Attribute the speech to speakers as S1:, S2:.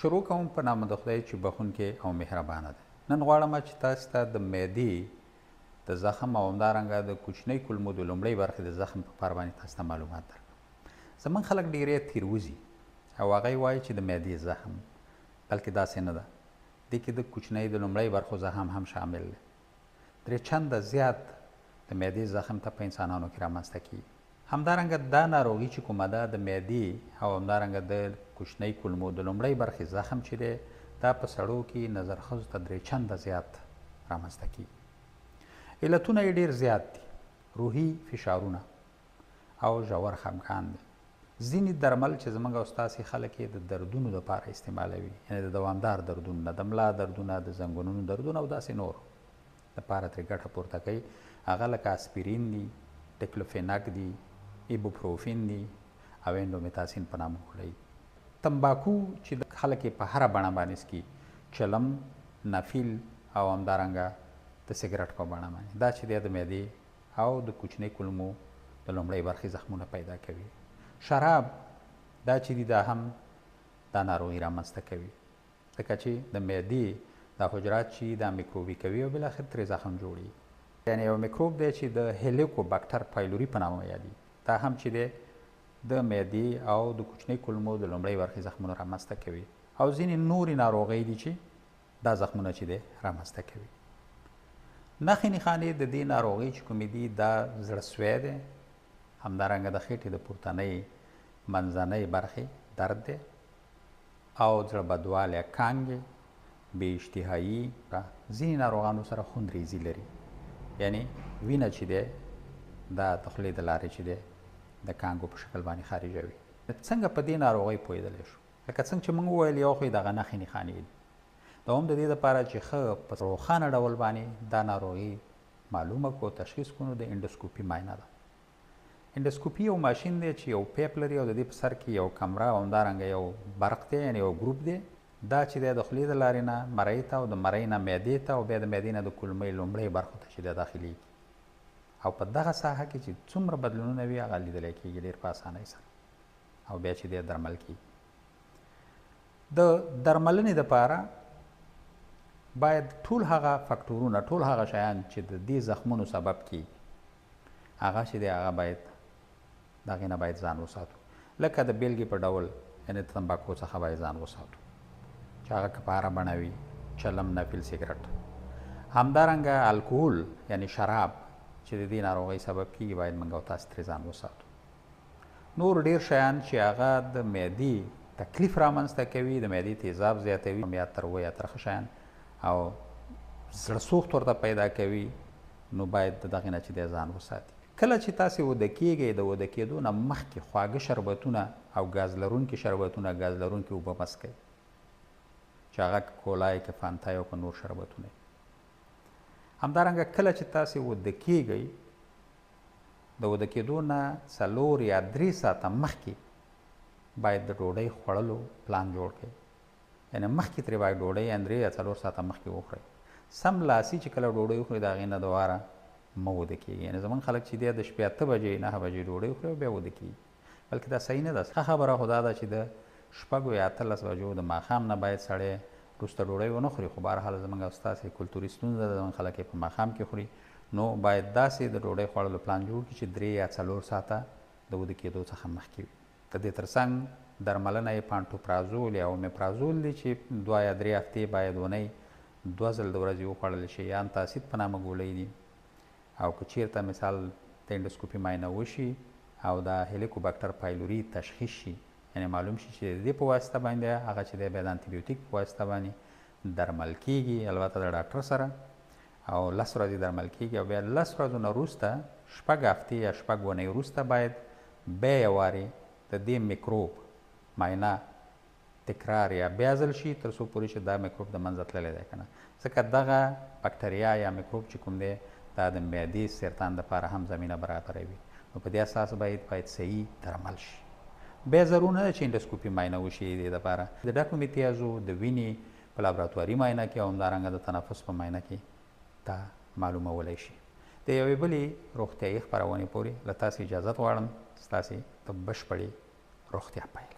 S1: شروع کوم په نام د خدای چې بخښونکی او مهربانه دی. نن غواړم چې تاسو ته د معدې د زخم او همدارنګه د کوچنۍ کولمو د لومړۍ برخې د زخم په اړه باندې تاسو ته معلومات درکړم. زموږ خلک ډېری تیروځي او هغوی وایي چې د معدې زخم، بلکې داسې نه ده. دې کې د کوچنۍ د لومړۍ برخو زخم هم شامل دی. درې چنده زیات د معدې زخم ته په انسانانو کې رامنځته کیږي. همدارنګه دا ناروغي چې کومه ده د معدې او همدارنګه د کوچنۍ کولمو د لومړۍ برخې زخم چې دی دا په سړو کې نظرخوځو ته درې چنده زیات رامنځته کیږي. علتونه یې ډېر زیات دي. روحي فشارونه او ژور خفګان دی. ځینې درمل چې زموږ او ستاسې خلک یې د دردونو دپاره استعمالوي، یعنې د دوامدار دردونو نه، د ملا دردونه، د زنګونونو دردونه او داسې نور دپاره ترې ګټه پورته کوي. هغه لکه اسپرین دي، ډیکلوفیناک دي، ایبوپروفین دي او اندومیتاسین په نامه وړي. تمباکو چې خلک یې په هره بڼه باندې څکي، چلم، نفیل او همدارنګه د سګرټ په بڼه باندې، دا چې دی د معدې او د کوچنۍ کولمو د لومړۍ برخې زخمونه پیدا کوي. شراب دا چې دی دا هم دا ناروغي رامنځته کوي، ځکه چې د معدې دا حجرات چې دا میکروبي کوي او بالاخره ترې زخم جوړي. یعنې یو میکروب دی چې د هیلیکوباکټر پایلوري په نامه یادي، دا هم چې دی د معدې او د کوچنۍ کولمو د لومړۍ برخې زخمونه رامنځته کوي. او ځینې نورې ناروغۍ دي چې دا زخمونه چې دی رامنځته کوي. نښې نښانې د دې ناروغۍ چې کومې دي دا زړه سوی دی، همدارنګه د خېټې د پورتنۍ منځنۍ برخې درد دی او زړه بدوالی، کانګې، بې اشتهایي. ځینې ناروغانو سره خونریزي لري، یعنې وینه چې دی دا د خولې د لارې چې دی د کانګو په شکل باندې خارجوي. څنګه په دې ناروغۍ پوهېدلی شو؟ لکه څنګه چې موږ وویل یو خو یې دغه نښې نښانې دي. دا هم د دې دپاره چې ښه په روښانه ډول باندې دا ناروغي معلومه کړو، تشخیص کړو، نو د انډوسکوپي معاینه ده. انډوسکوپي یو ماشین دی چې یو پیپ لري او د دې په سر کې یو کمره او همدارنګه یو برق دی، یعنې یو ګروپ دی. دا چې دی د خولې د لارې نه مرۍ ته او د مرۍ نه معدې ته او بیا د معدې نه د کولمۍ لومړۍ برخو ته چې دی داخلېږي. او په دغه ساحه کې چې څومره بدلونونه وي هغه لیدلی کېږي ډېر په اسانۍ سره، او بیا چې دی درمل کېږي. د درملنې دپاره باید ټول هغه فکټورونه، ټول هغه شیان چې د دې زخمونو سبب کېږي هغه چې دی هغه باید د هغې نه باید ځان وساتو. لکه د بیلګې په ډول یعنې د تمباکو څخه باید ځان وساتو چې هغه که په هره بڼه وي، چلم، نفیل، سګرټ. همدارنګه الکوهول یعنې شراب چې د دې ناروغۍ سبب کېږي باید موږ او تاسو ترې ځان وساتو. نور ډېر شیان چې هغه د معدې تکلیف رامنځته کوي، د معدې تیزاب زیاتوي، یا تروه یا ترخه شیان او زړه سوخت ورته پیدا کوي، نو باید د دغې نه چې دی ځان وساتي. کله چې تاسې وده کېږئ د وده کېدو نه مخکې خواږه شربتونه او ګاز لرونکي شربتونه، ګاز لرونکي اوبه مه څښئ، چې هغه که کولا یې، که فانتا یې او که نور شربتونه یې. همدارنګه کله چې تاسې وده کېږئ د وده کېدو نه 4 یا 3 ساعته مخکې باید د ډوډۍ خوړلو پلان جوړ کړئ. یعنې مخکې ترې باید ډوډۍ 3 یا 4 ساعته مخکې وخورئ. سملاسي چې کله ډوډۍ وخورئ د هغې نه دوباره مه وده کېږي. یعنې زموږ خلک چې دی د شپې 8 بجې 9 بجې ډوډۍ وخوري او بیا وده کېږي، بلکې دا صحیح نه ده. ښه خبره خو دا ده چې د 6 یا 18 بجو د ماښام نه باید سړی وروسته ډوډۍ ونه خوري. خو بهرحال زموږ او ستاسې کلتوري ستونزه ده، زموږ خلک یې په ماښام کې خوري. نو باید داسې د ډوډۍ خوړلو پلان جوړ کړي چې 3 یا 4 ساعته د وده کېدو څخه مخکې وي. د دې تر څنګ درملنه یې پانټوپرازول یا اومیپرازول دی چې 2 یا 3 هفتې باید اونۍ 2 ځل د ورځې وخوړل شي، یا انتاسید په نامه ګولۍ دي. او که چېرته مثال د انډوسکوپي معاینه وشي او د هیلیکوباکټر پایلوري تشخیص شي، یعنې معلوم شي چې د دې په واسطه باندې هغه چې دی بیا د انټي بیوټیک په واسطه باندې درمل کېږي، البته د ډاکټر سره، او 10 ورځې درمل کېږي. او بیا 10 ورځو نه وروسته 6 هفتې یا 6 اونۍ وروسته باید بیا یو وارې د دې میکروب معاینه تکرار یا بیا ځل شي تر څو پورې چې دا میکروب د منځه تللی دی که نه. ځکه دغه بکټریا یا میکروب چې کوم دی دا د معدې سرطان دپاره هم زمینه برابروي. نو په دې اساس باید صحیح درمل شي. بیا ضرور نه ده چې انډوسکوپي معاینه وشي. د دې دپاره د ډاکو میتیازو د وینې په لابراتواري معاینه کې او همدارنګه د تنفس په معاینه کې دا معلومولی شي. د یوې بلې روغتیایي خپرونې پورې له تاسې اجازت غواړم. ستاسې د بشپړې روغتیا پایله.